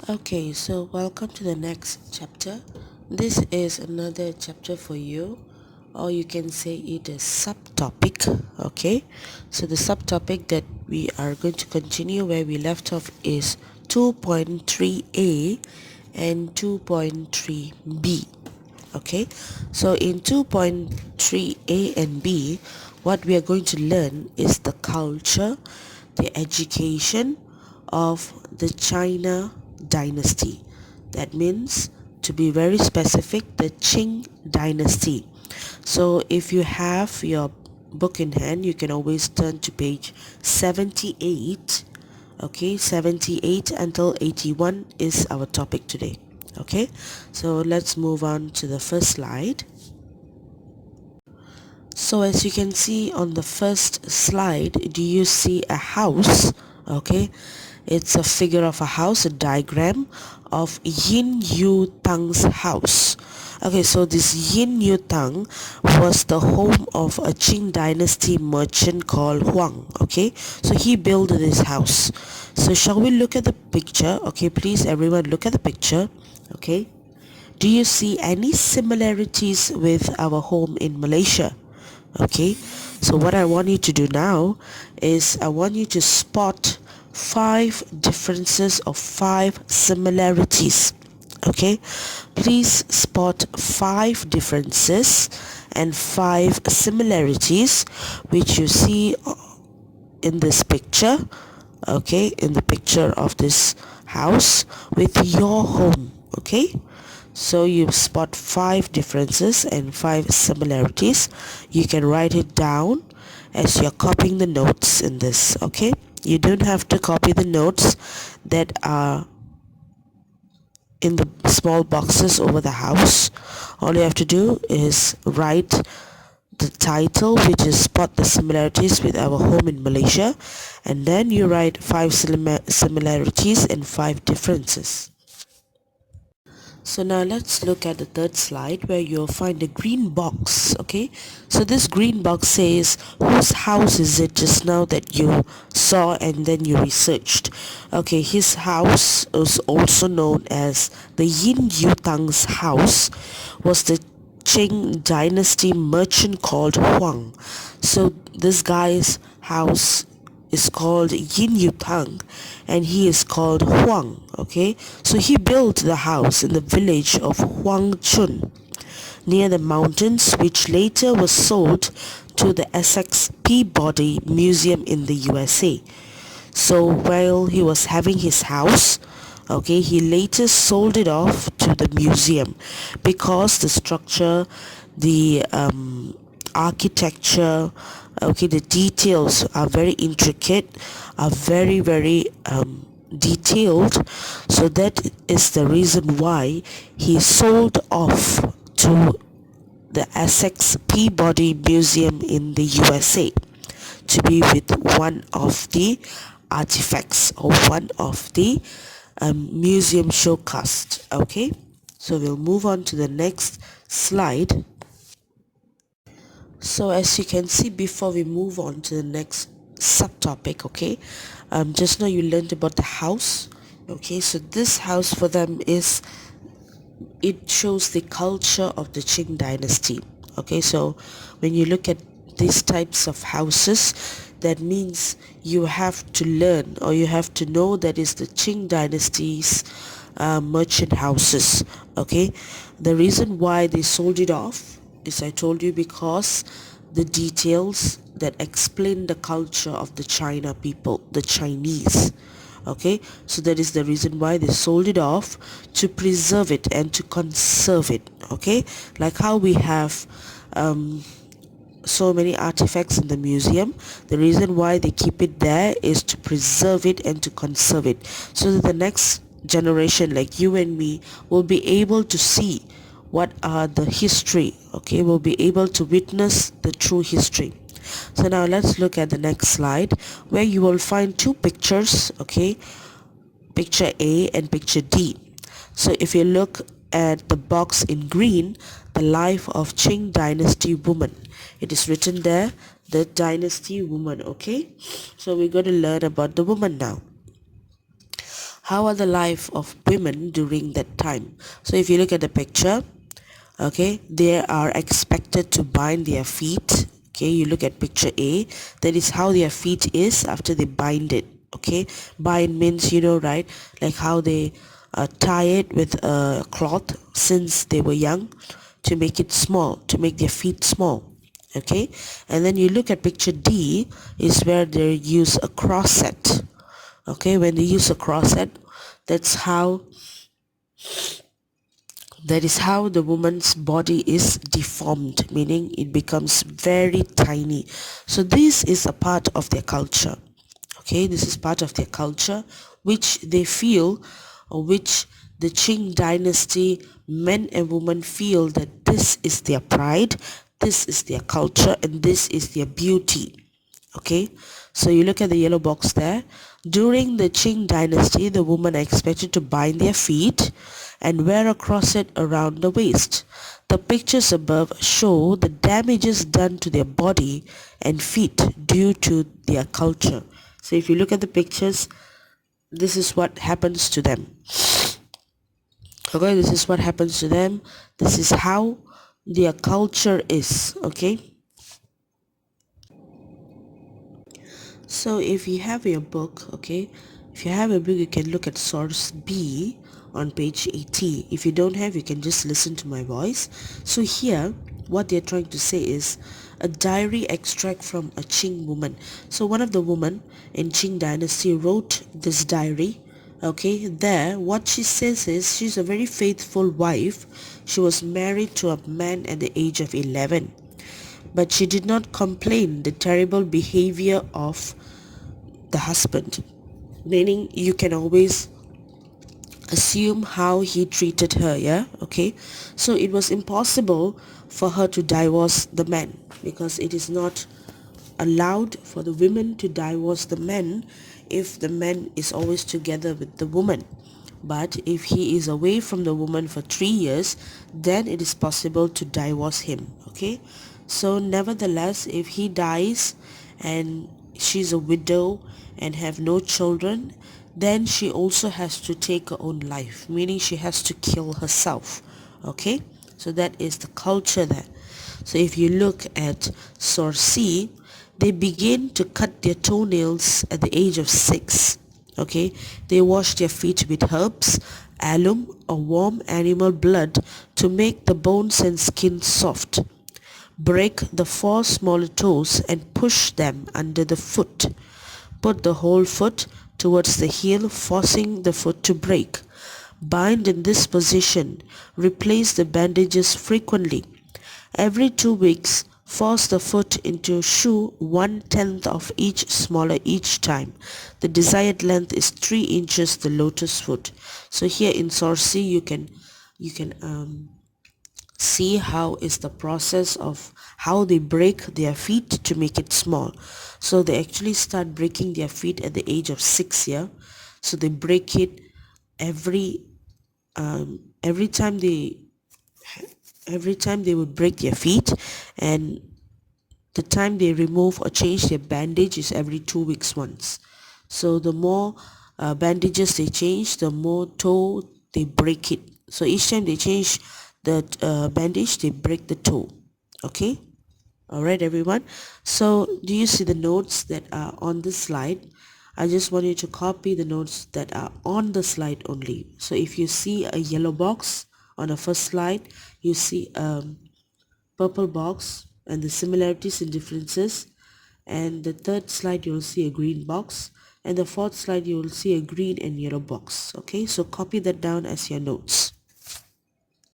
Okay, so welcome to the next chapter. This is another chapter for you, or you can say it is subtopic. Okay, so the subtopic that we are going to continue where we left off is 2.3A and 2.3B. Okay, so in 2.3A and B, what we are going to learn is the culture, the education of the China Dynasty. That means, to be very specific, the Qing Dynasty. So if you have your book in hand, you can always turn to page 78. Okay, 78 until 81 is our topic today. Okay, so let's move on to the first slide. So as you can see on the first slide, do you see a house? Okay, it's a figure of a house, a diagram of Yin Yu Tang's house. Okay, so this Yin Yu Tang was the home of a Qing Dynasty merchant called Huang. Okay, so he built this house. So shall we look at the picture? Okay, please everyone look at the picture. Okay, do you see any similarities with our home in Malaysia? Okay, so what I want you to do now is I want you to spot 5 differences or 5 similarities. Okay, please spot 5 differences and 5 similarities which you see in this picture. Okay, in the picture of this house with your home. Okay, so you spot 5 differences and 5 similarities. You can write it down as you're copying the notes in this. Okay, you don't have to copy the notes that are in the small boxes over the house. All you have to do is write the title, which is spot the similarities with our home in Malaysia, and then you write 5 similarities and 5 differences. So now let's look at the third slide where you'll find a green box. Okay, so this green box says whose house is it just now that you saw and then you researched. Okay, his house is also known as the Yin Yu Tang's house, was the Qing Dynasty merchant called Huang. So this guy's house is called Yin Yu Tang and he is called Huang. Okay, so he built the house in the village of Huang Chun near the mountains, which later was sold to the Essex Peabody Museum in the USA. So while he was having his house, okay, he later sold it off to the museum because the structure, the architecture, okay, the details are very intricate, are very detailed. So that is the reason why he sold off to the Essex Peabody Museum in the USA to be with one of the artifacts or one of the museum showcased. Okay, so we'll move on to the next slide. So as you can see, before we move on to the next subtopic, okay, just now you learned about the house. Okay, so this house for them is, it shows the culture of the Qing Dynasty. Okay, so when you look at these types of houses, that means you have to learn or you have to know that is the Qing Dynasty's merchant houses. Okay, the reason why they sold it off is, I told you, because the details that explain the culture of the China people, the Chinese. Okay, so that is the reason why they sold it off, to preserve it and to conserve it. Okay, like how we have so many artifacts in the museum, the reason why they keep it there is to preserve it and to conserve it, so that the next generation like you and me will be able to see what are the history. Okay, will be able to witness the true history. So now let's look at the next slide where you will find 2 pictures. Okay, picture A and picture D. So if you look at the box in green, the life of Qing Dynasty woman, it is written there, the dynasty woman. Okay, so we're going to learn about the woman now. how are the life of women during that time. So if you look at the picture, okay, they are expected to bind their feet. Okay, you look at picture A, that is how their feet is after they bind it. Okay, bind means, you know, right, like how they tie it with a cloth since they were young to make it small, to make their feet small. Okay, and then you look at picture D, is where they use a corset. Okay, when they use a corset, that's how that is how the woman's body is deformed, meaning it becomes very tiny. So this is a part of their culture. Okay, this is part of their culture which they feel, or which the Qing Dynasty men and women feel that this is their pride, this is their culture, and this is their beauty. Okay, so you look at the yellow box there. During the Qing Dynasty, the women are expected to bind their feet and wear a corset around the waist. The pictures above show the damages done to their body and feet due to their culture. So if you look at the pictures, this is what happens to them. Okay, this is what happens to them. This is how their culture is. Okay, so if you have your book, okay, if you have a book, you can look at source B on page 80. If you don't have, you can just listen to my voice. So here, what they're trying to say is a diary extract from a Qing woman. So one of the women in Qing Dynasty wrote this diary. Okay, there what she says is she's a very faithful wife. She was married to a man at the age of 11, but she did not complain the terrible behavior of the husband, meaning you can always assume how he treated her. Yeah, okay, so it was impossible for her to divorce the man, because it is not allowed for the women to divorce the men if the man is always together with the woman. But if he is away from the woman for 3 years, then it is possible to divorce him. Okay, so nevertheless, if he dies and she's a widow and have no children, then she also has to take her own life, meaning she has to kill herself. Okay, so that is the culture there. So if you look at source C, they begin to cut their toenails at the age of 6. Okay, they wash their feet with herbs, alum, or warm animal blood to make the bones and skin soft. Break the 4 smaller toes and push them under the foot. Put the whole foot towards the heel, forcing the foot to break. Bind in this position. Replace the bandages frequently. Every 2 weeks, force the foot into shoe 1/10 of each smaller each time. The desired length is 3 inches the lotus foot. So here in source C, you can see how is the process of how they break their feet to make it small. So they actually start breaking their feet at the age of 6 year. So they break it every every time they would break their feet, and the time they remove or change their bandage is every 2 weeks once. So the more bandages they change, the more toe they break it. So each time they change the bandage, they break the toe. Okay, all right everyone, so do you see the notes that are on this slide? I just want you to copy the notes that are on the slide only. So if you see a yellow box on the first slide, you see a purple box and the similarities and differences, and the third slide you will see a green box, and the fourth slide you will see a green and yellow box. Okay, so copy that down as your notes.